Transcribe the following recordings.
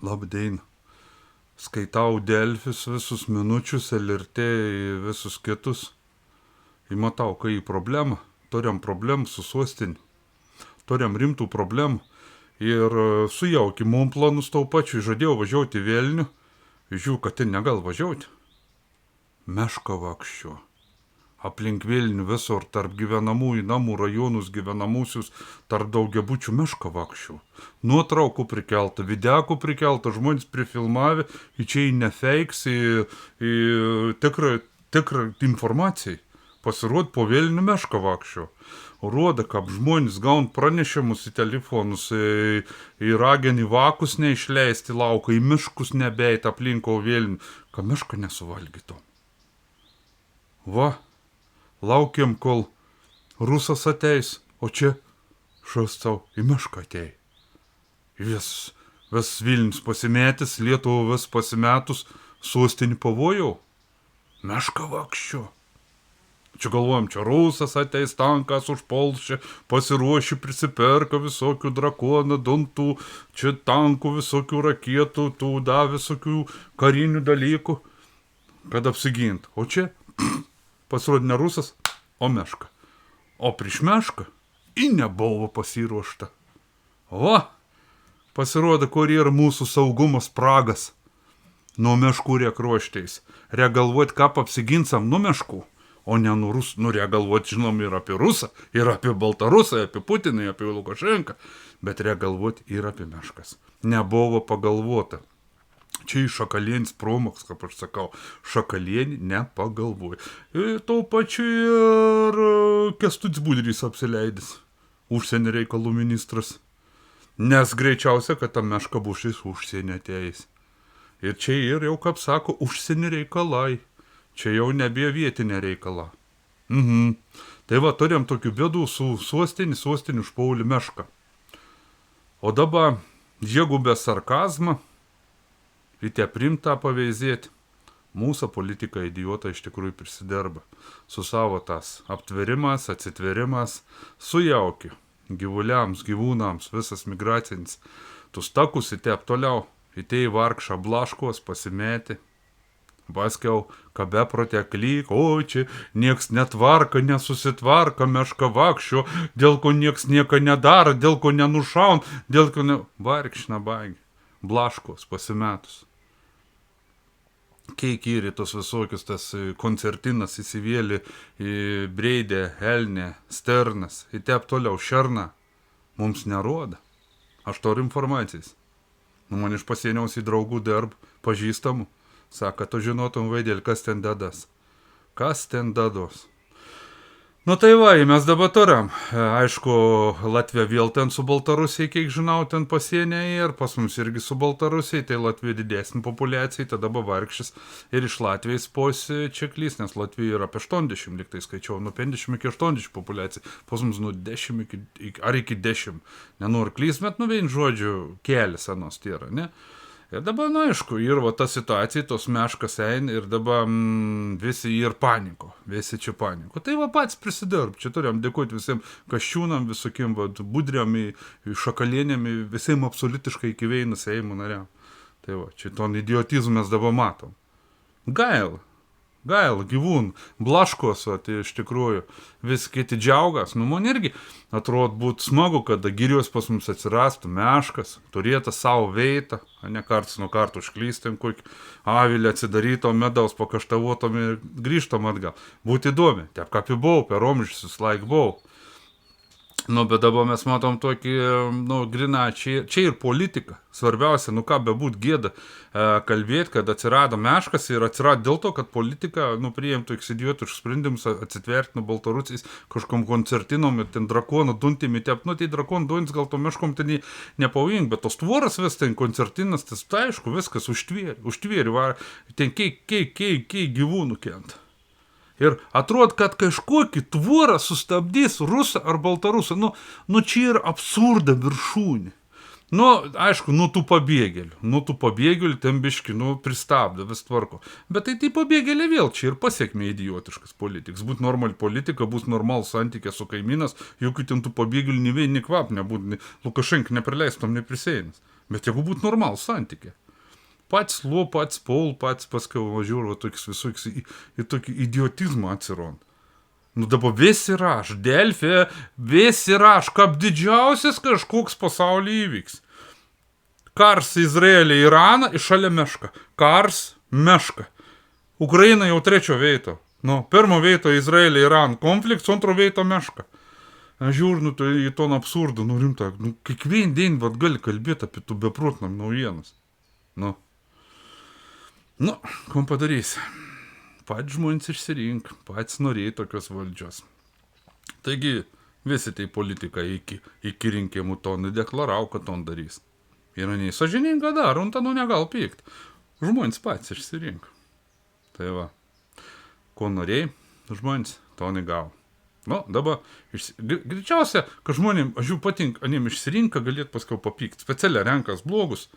Labdien. Skaitau Delfis visus minučius, LRT visus kitus. Ir matau, kai problemą. Turim problemų su sostiniu. Turim rimtų problemų. Ir sujauki mum planus tau pačiu. Žadėjau važiuoti Vilnių. Žiūrėjau, kad ten negal važiuoti. Meška vakščio. Aplink Vilnių visur, tarp gyvenamųjų namų, rajonus gyvenamusius, tarp daugiabučių meška vakščių. Nuotraukų prikelta, videokų prikelta, žmonės prifilmavę, į čia į nefeiks, į tikrą informaciją. Pasiruod po Vilnių meška vakščio. Rodo, kaip žmonės gaun pranešimus į telefonus, į raginį vakus neišleisti lauką, į miškus nebeit aplinko Vilnių, kad meška nesuvalgytų. Va. Laukiam, kol rusas ateis, o čia šaustau į mišką atei. Vis Vilnius pasimetęs, Lietuva vis pasimetus, sostinį pavojau. Meška vakščio. Čia galvojam, čia rusas ateis, tankas užpuls, čia pasiruoši, prisiperka visokių drakonų, dantų, čia tankų, visokių raketų, tų da visokių karinių dalykų, kad apsigint. O čia pasirodė ne rusas, o meška. O prieš mešką į nebuvo pasiruošta. O, pasirodė, kur yra mūsų saugumo spragas. Nuo meškų reik ruoštis. Reik galvoti, ką apsiginsam nuo meškų, o ne nuo rusų. Nu, reik galvoti, žinom, ir apie rusą, ir apie Baltarusą, apie Putiną, apie Lukašenką. Bet reik galvoti ir apie meškas. Nebuvo pagalvota. Čia į Šakalienis promoks, kaip aš sakau, Šakalienį nepagalvoja. Ir tuo pačiu ir Kęstutis Budrys apsileidęs, užsienio reikalų ministras. Nes greičiausia, kad ta meška bus iš užsienio atėjęs. Ir čia ir jau, kaip sako, užsienio reikalai. Čia jau nebėjo vietinė reikala. Tai va, turėjom tokių bėdų su sostiniu užpaulį mešką. O dabar, jeigu be sarkazmą, į tie primtą paveizėti, mūsų politika idiota iš tikrųjų prisiderba. Su savo tas aptverimas, atsitverimas, sujauki gyvuliams, gyvūnams, visas migracinis. Tu stakus į tep toliau, į te į vargšą blaškos pasimeti. Paskiau, ką beprotė klyk, oi čia nieks netvarka, nesusitvarka, meška vakščio, dėl ko nieks nieko nedaro, dėl ko nenušaun, dėl ko ne... Vargšna baigi, blaškos pasimetus. Keikiri tos visokius, tas koncertinas įsivėlė į Breidę, Elnę, Sternas, į tep toliau Šerną. Mums nerodo. Aš turiu informacijas. Man iš pasieniausi draugų darb, pažįstamų. Sako, tu žinotum vaidėlį, kas ten dadas. Kas ten dados? Nu tai va, mes dabar turim. Aišku, Latvija vėl ten su Baltarusija, kiek žinau, ten pasienė ir pas mums irgi su Baltarusija, tai Latvija didesnė populiacija, tada vargšis ir iš Latvijos posi čia klys, nes Latvija yra apie 80, lyg tai skaičiau, nuo 50 iki 80 populiacija, pas mums nuo 10 iki 10. Nenoriu klys, bet vien žodžiu keli senos tai yra, ne? Ir dabar, aišku, ir va ta situacija, tos meškas eina ir dabar visi ir paniko, visi čia paniko. Tai va pats prisidarb, čia turėjom dėkoti visiems kaščiūnam, visokiem Budriam, Šakalienėm, visiems absoliutiškai iki Veino Seimo nariam. Tai va, čia ton idiotizmą mes dabar matom. Gail, gyvūn, blaškos, tai iš tikrųjų, vis kiti džiaugas. Nu, man irgi atrodo būtų smagu, kad girios pas mums atsirastų meškas, turėtų savo veitą, ne karts nuo kartų užklystam, kokį avilį atsidaryto, medaus pakaštavotom ir grįžtom atgal. Būtų įdomi, taip kaip buvau, per Romžius laik buvau. Nu, bet dabar mes matom tokį, grina, čia ir politika. Svarbiausia, ką bebūt gėda kalbėti, kad atsirado meškas ir atsirado dėl to, kad politika, priėm tokius idiotiškus sprendimus atsitverti nuo Baltarusijos kažkom koncertinom ir ten drakonų duntimi tep. Tai drakonų duntys gal to meškom ten nepavojink, bet tos tvoras vis ten koncertinas, tai aišku, viskas užtvėri, ten kei gyvūnų kent. Ir atrodo, kad kažkokį tvorą sustabdys rusą ar baltarusą. Nu čia yra absurda viršūnė. Aišku, tų pabėgėlių ten biški, pristabdo, vis tvarko. Bet tai pabėgėlė vėl čia ir pasiekmė idiotiškas politikas. Būt normali politika, bus normalų santykė su kaimynas, jokių ten tų pabėgėlių nei vien, nei kvap nebūtų, Lukašenka neprileistom, neprisėjinas. Bet jeigu būtų normalus santykiai. Pats lo, pats pol, pats paskui važiuoju, tokius visokius į tokį idiotizmą atsirond. Nu dabar visi raš, Delfė, visi raš, kaip didžiausias kažkoks pasaulio įvyks. Kars Izraelį, Iraną, iš šalia meška. Kars, meška. Ukraina jau 3 veito. Nu, 1 veito Izraelį, Iran konflikts, 2 veito meška. Aš žiūriu, nu, tai į ton absurdą, nu, rimta, nu, kiekvien dien, vat, gali kalbėti apie tų beprotnam naujienas. Nu, kom padarysi. Pats žmonės išsirink, pats norėjai tokios valdžios. Taigi, visi tai politika iki rinkimų to nedeklaravo, kad ton darys. Yra nei sąžininga daro, un nu negal pykt. Žmonės pats išsirink. Tai va, ko norėjai, žmonės to negavo. Nu, dabar, greičiausia, kad žmonėm, aš jų patink, anim išsirinka, galėt paskau papykti. Specialiai renkas blogus.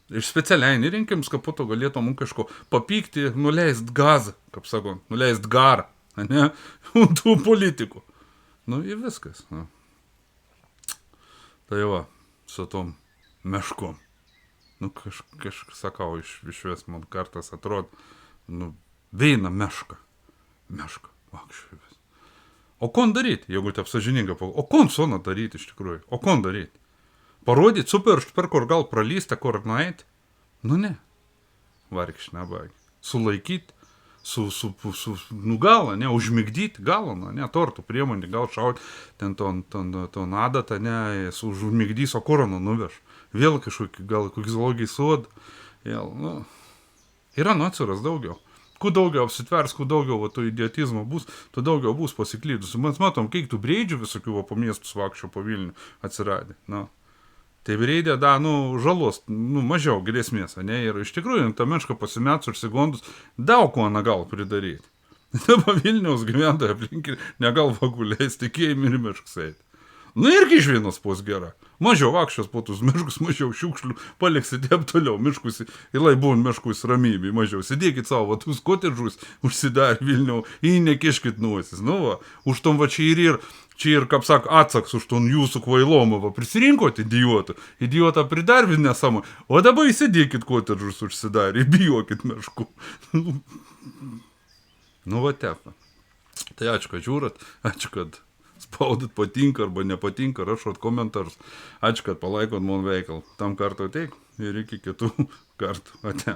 Ir specialiai nerinkims, kad po to galėtų mums kažko papykti, nuleist gazą, kaip sako, nuleist garą, ne, tų politikų. Nu, ir viskas. Nu. Tai va, su tom meškom. Nu, sakau, išvis man kartas atrodo, nu, veina meška. Meška, vakščiai vis. O kon daryti, jeigu taip sąžininga, o kon sona daryti iš tikrųjų, o kon daryti? Parodyti super, per kur gal pralysta, kur nueiti? Nu ne. Vargš, nebagi. Sulaikyti, nu galą, ne, užmigdyti galą, ne, tortų priemonį, gal šauti, ten ton adatą, ne, užmigdys, o koroną nuveš. Vėl kažkokį, gal kokį zoologijai sodą. Vėl, nu, yra atsiras daugiau. Kuo daugiau apsitvers, kuo daugiau va, to idiotizmo bus, tuo daugiau bus pasiklydus. Mes matom, kiek tų breidžių visokių va, po miestus vakščio po Vilnių atsiradė. Nu. Tai breidė, da, nu, žalos, nu, mažiau grėsmės, ne? Ir iš tikrųjų, tą mešką pasimetus ir segundus daug ko negal pridaryti. Dabar Vilniaus gyventojai aplink negal vaguliais, tikėjim ir meškas eiti. Nu, irgi iš vienos pos gera. Mažiau vakščios po tus miškus, mažiau šiukšlių, paliksit taip toliau miškus ir lai būn miškus ramybėj, mažiau. Sėdėkit savo, va, tus kotedžus užsidarė Vilniau, į nekiškit nuosis. Nu, va, už tom va čia ir, kaip sak, atsaks už ton jūsų kvailomą, va, prisirinkot idiotą. Idiotą pridarbinę samą, o dabar įsidėkit kotedžus užsidarė, bijokit miškų. Nu, va, tepa. Tai ačiū, kad žiūrat, ačiū, kad spaudat patinka arba nepatinka, rašot komentarus. Ačiū, kad palaikot man veikalą. Tam kartą ateik ir iki kitų kartų. Ate.